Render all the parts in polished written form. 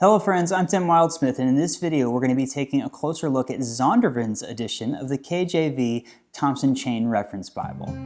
Hello friends, I'm Tim Wildsmith, and in this video we're going to be taking a closer look at Zondervan's edition of the KJV Thompson Chain Reference Bible.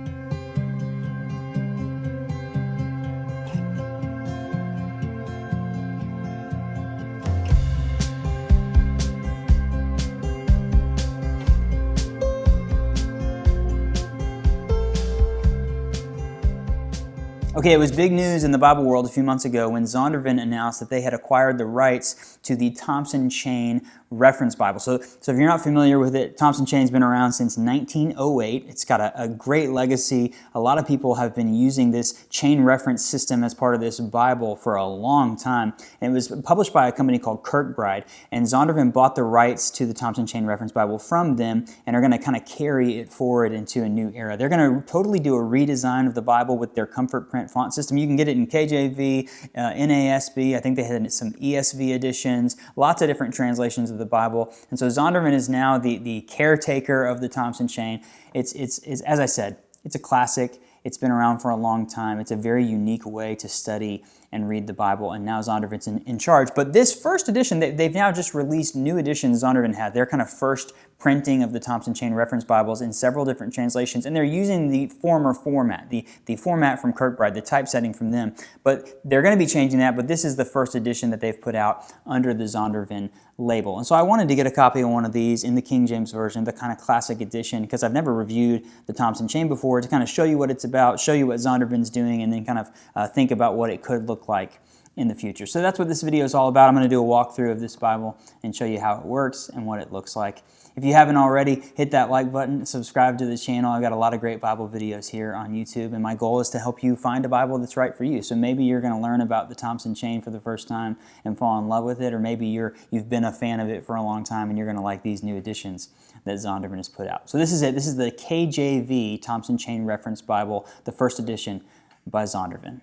Okay, it was big news in the Bible world a few months ago when Zondervan announced that they had acquired the rights to the Thompson Chain Reference Bible. So if you're not familiar with it, Thompson Chain's been around since 1908. It's got a great legacy. A lot of people have been using this chain reference system as part of this Bible for a long time. And it was published by a company called Kirkbride. And Zondervan bought the rights to the Thompson Chain Reference Bible from them and are going to kind of carry it forward into a new era. They're going to totally do a redesign of the Bible with their Comfort Print font system. You can get it in KJV, NASB. I think they had some ESV editions, lots of different translations of the Bible. And so Zondervan is now the caretaker of the Thompson Chain. It's as I said, it's a classic. It's been around for a long time. It's a very unique way to study and read the Bible, and now Zondervan's in charge. But this first edition, they've now just released new editions Zondervan had. Their kind of first printing of the Thompson Chain Reference Bibles in several different translations, and they're using the former format, the format from Kirkbride, the typesetting from them. But they're going to be changing that, but this is the first edition that they've put out under the Zondervan label. And so I wanted to get a copy of one of these in the King James Version, the kind of classic edition, because I've never reviewed the Thompson Chain before, to kind of show you what it's about, show you what Zondervan's doing, and then kind of think about what it could look like in the future. So that's what this video is all about. I'm going to do a walkthrough of this Bible and show you how it works and what it looks like. If you haven't already, hit that like button, subscribe to the channel. I've got a lot of great Bible videos here on YouTube, and my goal is to help you find a Bible that's right for you. So maybe you're going to learn about the Thompson Chain for the first time and fall in love with it, or maybe you've been a fan of it for a long time and you're going to like these new editions that Zondervan has put out. So this is it. This is the KJV Thompson Chain Reference Bible, the first edition by Zondervan.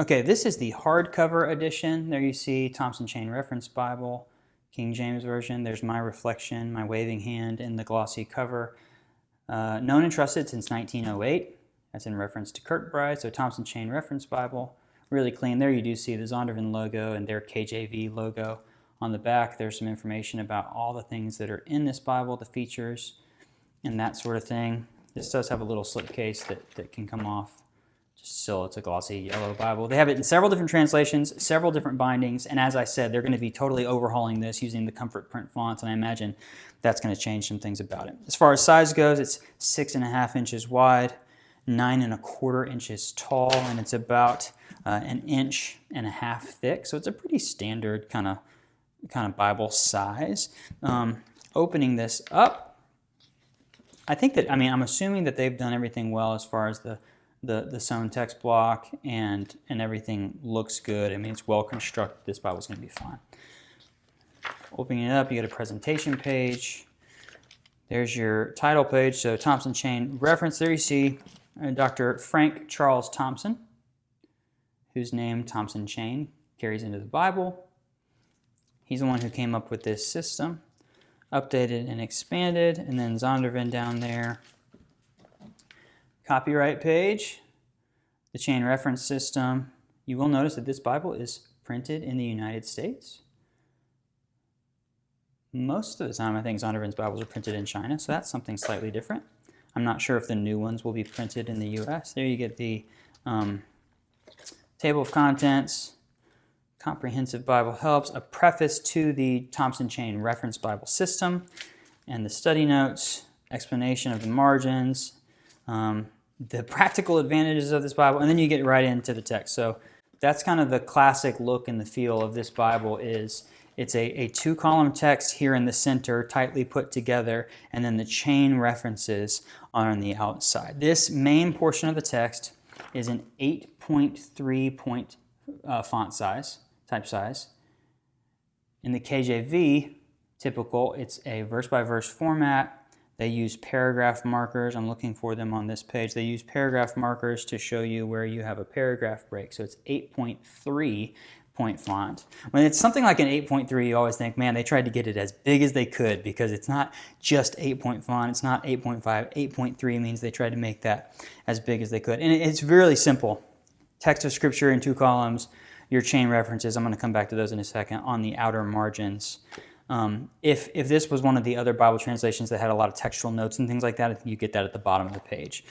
Okay, this is the hardcover edition. There you see Thompson Chain Reference Bible, King James Version. There's my reflection, my waving hand in the glossy cover. Known and trusted since 1908. That's in reference to Kirkbride. So Thompson Chain Reference Bible, really clean. There you do see the Zondervan logo and their KJV logo. On the back, there's some information about all the things that are in this Bible, the features, and that sort of thing. This does have a little slipcase that can come off. Still, it's a glossy yellow Bible. They have it in several different translations, several different bindings, and as I said, they're going to be totally overhauling this using the Comfort Print fonts, and I imagine that's going to change some things about it. As far as size goes, it's 6.5 inches wide, 9.25 inches tall, and it's about 1.5 inches thick, so it's a pretty standard kind of Bible size. Opening this up, I'm assuming that they've done everything well as far as the sewn text block and everything looks good. I mean, it's well constructed. This Bible's going to be fine. Opening it up, you get a presentation page. There's your title page. So Thompson Chain Reference. There you see Dr. Frank Charles Thompson, whose name Thompson Chain carries into the Bible. He's the one who came up with this system, updated and expanded, and then Zondervan down there. Copyright page, the chain reference system. You will notice that this Bible is printed in the United States. Most of the time, I think Zondervan's Bibles are printed in China, so that's something slightly different. I'm not sure if the new ones will be printed in the U.S. There you get the table of contents, comprehensive Bible helps, a preface to the Thompson Chain Reference Bible system, and the study notes, explanation of the margins, the practical advantages of this Bible, and then you get right into the text. So that's kind of the classic look and the feel of this Bible. It's a two-column text here in the center, tightly put together, and then the chain references are on the outside. This main portion of the text is an 8.3 point font size, type size. In the KJV, typical, it's a verse-by-verse format. They use paragraph markers. I'm looking for them on this page. They use paragraph markers to show you where you have a paragraph break. So it's 8.3 point font. When it's something like an 8.3, you always think, man, they tried to get it as big as they could, because it's not just 8-point font. It's not 8.5. 8.3 means they tried to make that as big as they could. And it's really simple. Text of Scripture in 2 columns. your chain references, I'm going to come back to those in a second, on the outer margins. If this was one of the other Bible translations that had a lot of textual notes and things like that, I think you get that at the bottom of the page.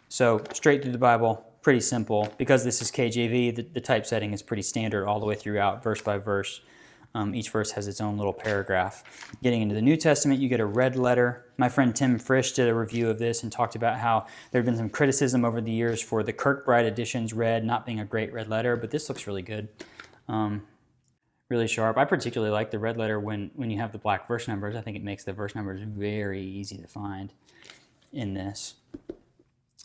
So straight through the Bible, pretty simple. Because this is KJV, the typesetting is pretty standard all the way throughout, verse by verse. Each verse has its own little paragraph. Getting into the New Testament, you get a red letter. My friend Tim Frisch did a review of this and talked about how there had been some criticism over the years for the Kirkbride edition's red not being a great red letter, but this looks really good. Really sharp. I particularly like the red letter when you have the black verse numbers. I think it makes the verse numbers very easy to find in this.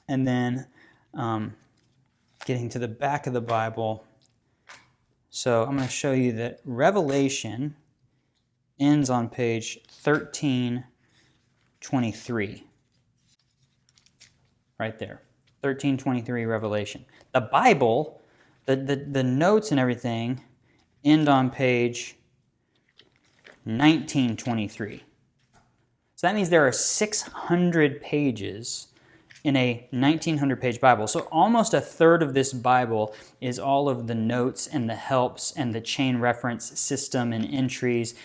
And then getting to the back of the Bible, so I'm going to show you that Revelation ends on page 1323. Right there. 1323 Revelation. The Bible, the notes and everything end on page 1923. So that means there are 600 pages in a 1900-page Bible. So almost a third of this Bible is all of the notes and the helps and the chain reference system and entries,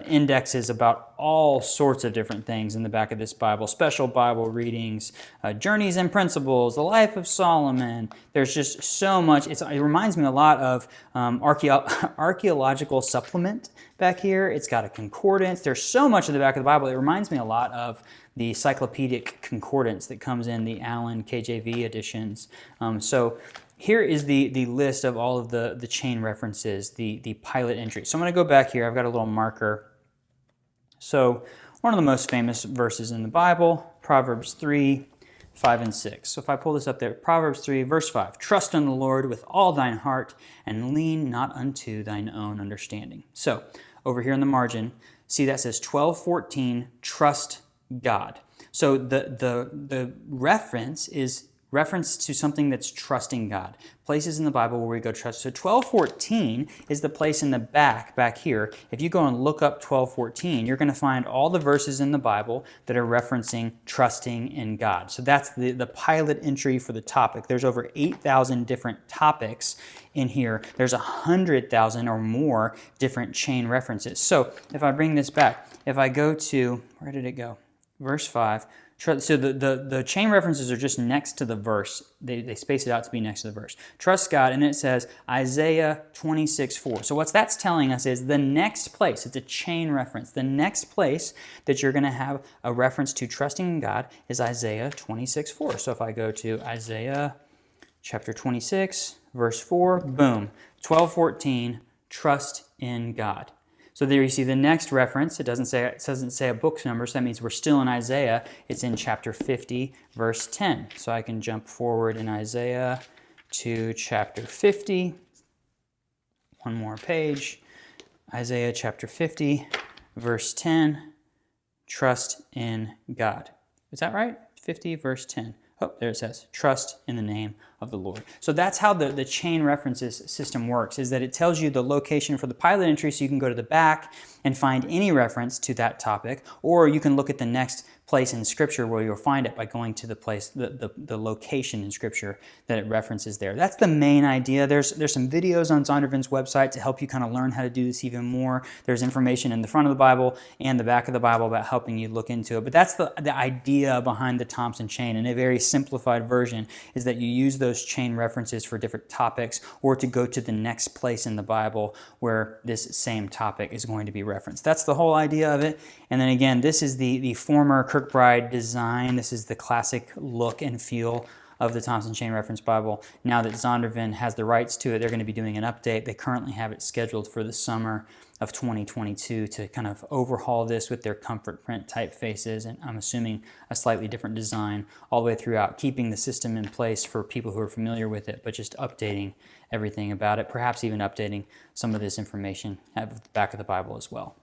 indexes about all sorts of different things in the back of this Bible. Special Bible readings, journeys and principles, the life of Solomon. There's just so much. It reminds me a lot of archaeological supplement back here. It's got a concordance. There's so much in the back of the Bible. It reminds me a lot of the cyclopedic concordance that comes in the Allen KJV editions. So here is the list of all of the chain references, the pilot entry. So I'm going to go back here. I've got a little marker. So one of the most famous verses in the Bible, Proverbs 3, 5, and 6. So if I pull this up there, Proverbs 3, verse 5, trust in the Lord with all thine heart and lean not unto thine own understanding. So over here in the margin, see that says 12:14, trust God. So the reference is reference to something that's trusting God. Places in the Bible where we go trust. So 12:14 is the place in the back here. If you go and look up 12:14, you're going to find all the verses in the Bible that are referencing trusting in God. So that's the pilot entry for the topic. There's over 8,000 different topics in here. There's 100,000 or more different chain references. So if I bring this back, if I go to, where did it go? Verse 5. So the chain references are just next to the verse. They space it out to be next to the verse. Trust God, and it says Isaiah 26:4. So what that's telling us is the next place, it's a chain reference. The next place that you're going to have a reference to trusting in God is Isaiah 26:4. So if I go to Isaiah chapter 26, verse 4, boom, 12:14, trust in God. So there you see the next reference. It doesn't say a book number, so that means we're still in Isaiah. It's in chapter 50, verse 10. So I can jump forward in Isaiah to chapter 50. One more page. Isaiah chapter 50, verse 10. Trust in God. Is that right? 50, verse 10. Oh, there it says, trust in the name of the Lord. So that's how the chain references system works, is that it tells you the location for the pilot entry so you can go to the back and find any reference to that topic, or you can look at the next place in Scripture where you'll find it by going to the place, the location in Scripture that it references there. That's the main idea. There's some videos on Zondervan's website to help you kind of learn how to do this even more. There's information in the front of the Bible and the back of the Bible about helping you look into it. But that's the idea behind the Thompson chain. In a very simplified version is that you use those chain references for different topics or to go to the next place in the Bible where this same topic is going to be referenced. That's the whole idea of it. And then again, this is the former Kirkbride design. This is the classic look and feel of the Thompson Chain Reference Bible. Now that Zondervan has the rights to it, they're going to be doing an update. They currently have it scheduled for the summer of 2022 to kind of overhaul this with their comfort print typefaces, and I'm assuming a slightly different design all the way throughout, keeping the system in place for people who are familiar with it, but just updating everything about it, perhaps even updating some of this information at the back of the Bible as well.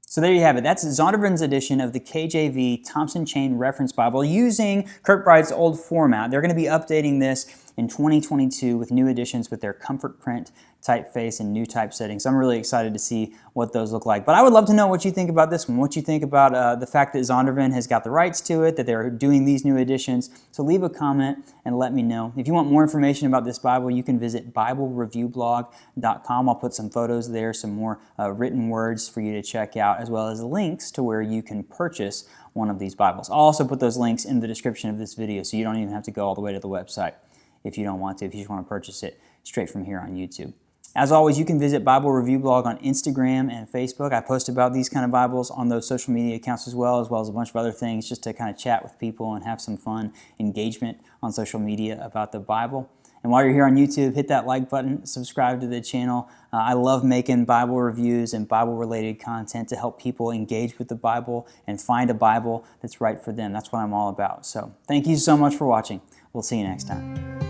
So there you have it. That's Zondervan's edition of the KJV Thompson Chain Reference Bible using Kirkbride's old format. They're going to be updating this in 2022 with new additions with their comfort print typeface and new typesetting. So I'm really excited to see what those look like. But I would love to know what you think about this one, what you think about the fact that Zondervan has got the rights to it, that they're doing these new editions. So leave a comment and let me know. If you want more information about this Bible, you can visit BibleReviewBlog.com. I'll put some photos there, some more written words for you to check out, as well as links to where you can purchase one of these Bibles. I'll also put those links in the description of this video, so you don't even have to go all the way to the website if you don't want to, if you just want to purchase it straight from here on YouTube. As always, you can visit Bible Review Blog on Instagram and Facebook. I post about these kind of Bibles on those social media accounts as well as a bunch of other things, just to kind of chat with people and have some fun engagement on social media about the Bible. And while you're here on YouTube, hit that like button, subscribe to the channel. I love making Bible reviews and Bible-related content to help people engage with the Bible and find a Bible that's right for them. That's what I'm all about. So thank you so much for watching. We'll see you next time.